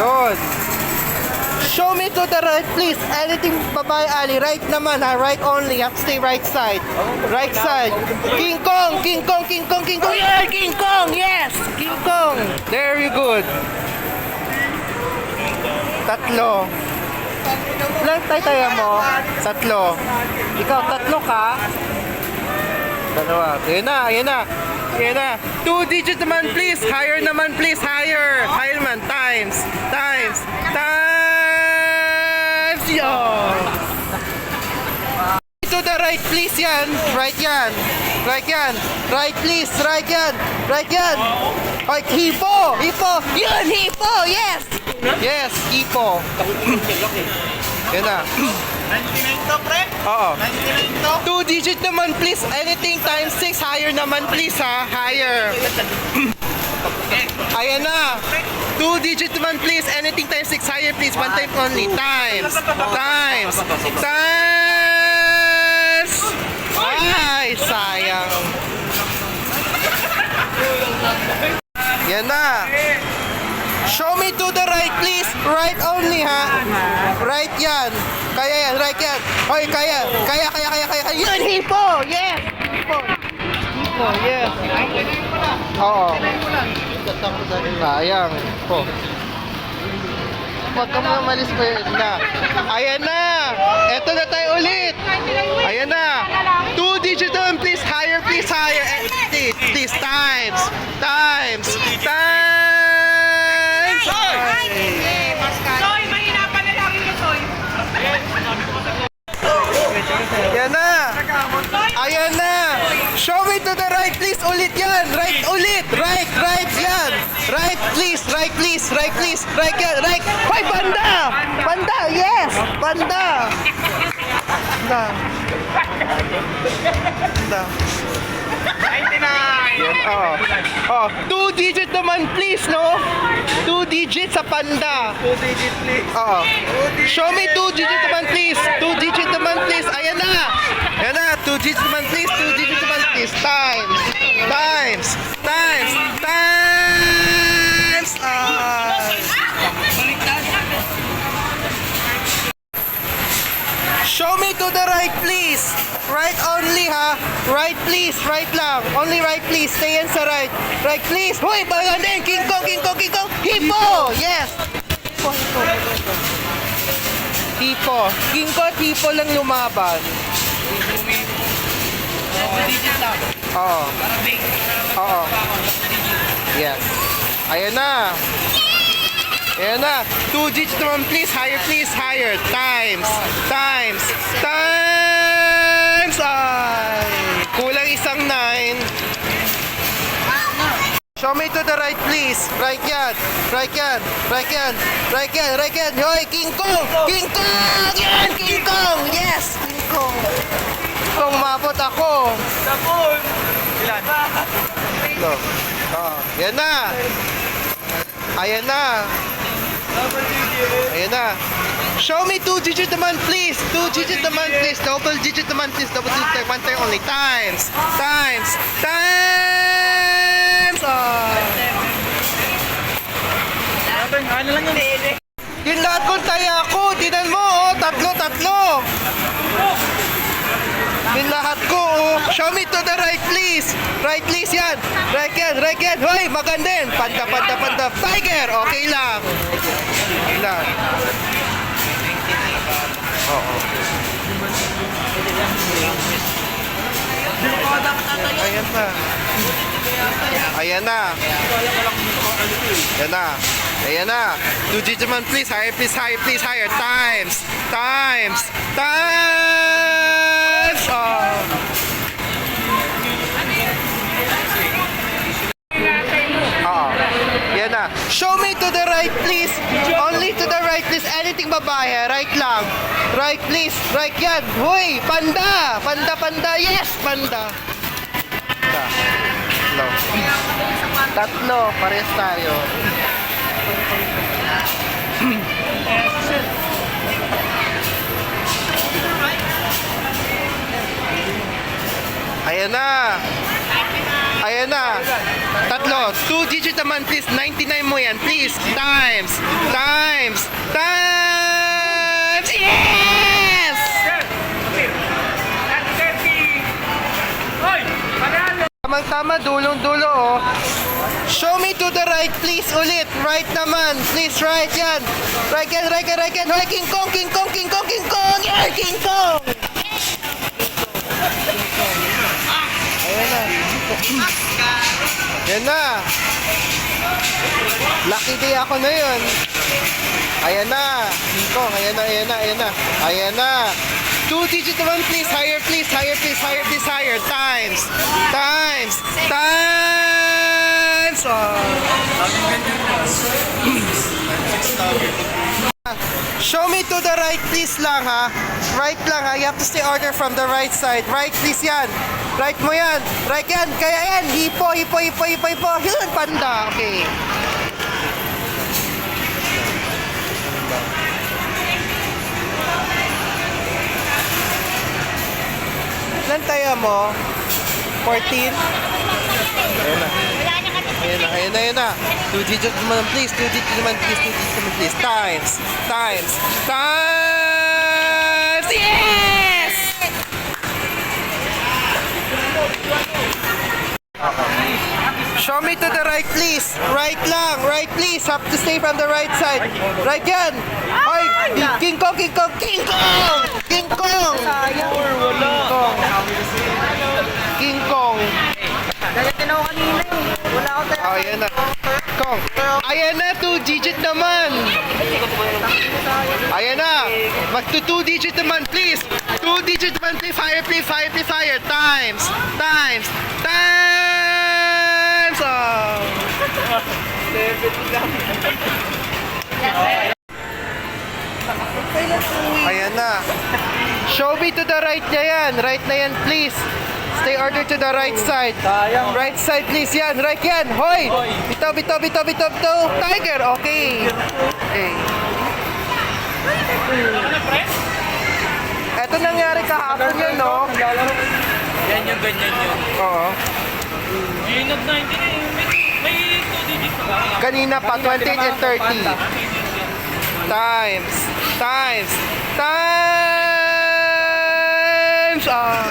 Good. Show me to the right, please. Anything babae, Ali. Right naman, ha? Right only. You have to stay right side. Right side. King Kong, King Kong, King Kong, King Kong. Yeah, King Kong. Yes, King Kong. Very good. Tatlo. Lang tayo mo. Tatlo. Ikaw, tatlo ka. Dalawa. Ayan na, ayan na. Ayan na. 2 digits naman, please. Higher naman, please. Higher. Higher naman. Times. Times. Times. Yun. To the right, please, yan. Right yan. Right yan. Right, please. Right yan. Right yan. Right, hipo. Hipo. Yun, hipo. Yes. Yes, hipo. Yan na. 99 to, pre? Oo. 99 to? 2 digit naman, please. Anything times 6. Higher naman, please, ha. Higher. Ayan na. 2 digit naman, please. Anything times 6. Higher, please. One time only. Times. Times. Times. Ay, sayang. Yan na. Show me to the right, please. Right only, ha? Right yan. Kaya yan, right yan. Hoy, kaya. Kaya. Yan, hipo. Yes. Hipo. Hipo, yes. Oo. Sayang. Hipo. Huwag ka mga malis pa yun na. Ayan na. Eto na tayo ulit. Ayan na. 2 digit naman, please. Higher, please. Higher. Please. Times. Times. Times. Soy, mahina pa na lang yung Soy. Yan na. Ayan na. Show me to the right, please. Ulit yan. Right ulit. Right yan. Right, please. Right, please. Right, please. Right yan. Right. Hoy, banda. Banda, yes. Banda. Banda. Banda. 99. Yan, oo. Oh, 2 digit naman, please, no? 2 digit sa panda. 2 digit, please. Oo. Show me 2 digit naman, please. 2 digit naman, please. Ayan na. Ayan na. 2 digit naman, please. 2 digit naman, please. Times. Times. Times. Times. Show me to the right, please. Right only, ha? Right, please. Right lang. Only right, please. Stay in sa right. Right, please. Hoy, bayan din. King Kong, King Kong, King Kong. Hipo. Yes. Hipo, hipo. Hipo. King Kong, hipo lang lumaban. 2 digit lang. Oo. Para big. Oo. Yes. Ayan na. Ayan na. 2 digits naman, please. Higher, please. Higher. Times. Times. Times. Ay. Kulang isang 9. Show me to the right, please. Right yan. Right yan. Right yan. Right yan. Right yan. Hoy, King Kong. King Kong. Yan, King Kong. Yes, King Kong. Kung mabot ako. Tapon. Ilan? Ito. Yan na. Ayan na. Double digit. Ayan na. Show me 2 digit naman, please. 2 digit naman, please. Double digit naman, please. Double digit. One time only. Times. Times. Times. Ano lang yun? Yung lahat kong taya ko. Tinan mo, oh. Tatlo. Yung lahat ko, oh. Show me to the right, please. Right, please, yan. Right yan. Hoy, magandin. Panda. Tiger. Okay lang. Okay lang. Oo. Ayan na. Ayan na. Ayan na. Ayan na. 2 digit man, please. Higher, please. Higher, please. Higher. Times. Times. Times. Yan na. Show me to the right, please. Only to the right, please. Anything babae. Right lang. Right, please. Right yan. Hoy, panda. Panda. Yes, panda. Tatlo. Parehas tayo. Ayan na. Ayan na. Tatlo. 2 digit naman, please. 99 mo yan, please. Times. Times. Times. Yes! Tamang-tama, dulong-dulo, oh. Show me to the right, please. Ulit. Right naman. Please, right yan. Right yan, right yan, right yan. Hoy, King Kong, King Kong, King Kong, King Kong. Yeah, King Kong. Ayan na. Yan na. Lucky day ako na yun. Ayan na. King Kong, ayan na, ayan na, ayan na. Ayan na. 2 digit naman, please. Higher, please. Higher, please. Higher, please. Higher. Times. Times. Times. Oh. Show me to the right, please lang, ha? Right lang, ha? You have to stay order from the right side. Right, please, yan. Right mo yan. Right yan. Kaya yan. Hipo, hipo, hipo, hipo, hipo. Yun, panda. Okay. Ilan tayo mo? 14? Ayan na. Ayan na, ayan na, ayan na. 2 digit naman, please. 2 digit naman, please. 2 digit naman, please. Times. Times. Times. Yes! Show me to the right, please. Right lang. Right, please. Have to stay from the right side. Right yan. Ay, King Kong, King Kong, King Kong! King Kong! King Kong. Gagatin ako kanina eh. Wala ako tayo. Oh, ayan na. Kong. Ayan na, 2 digit naman. Ayan na. Magto 2 digit naman, please. 2 digit naman, please. Higher, please. Higher, please. Higher. Times. Times. Times. Oh. Ayan na. Show me to the right na yan. Right na yan, please. Stay order to the right side. Right side, please. Yan. Right yan. Hoy! Bitaw, bitaw, bitaw, bitaw, bitaw. Tiger. Okay. Okay. Eto nangyari kahapon yun, no? Yan yung ganyan yun. Oo. Yung nag-19 eh. May 2 digits pa ba? Kanina pa, 28 and 30. Times. Times. Times. Ah.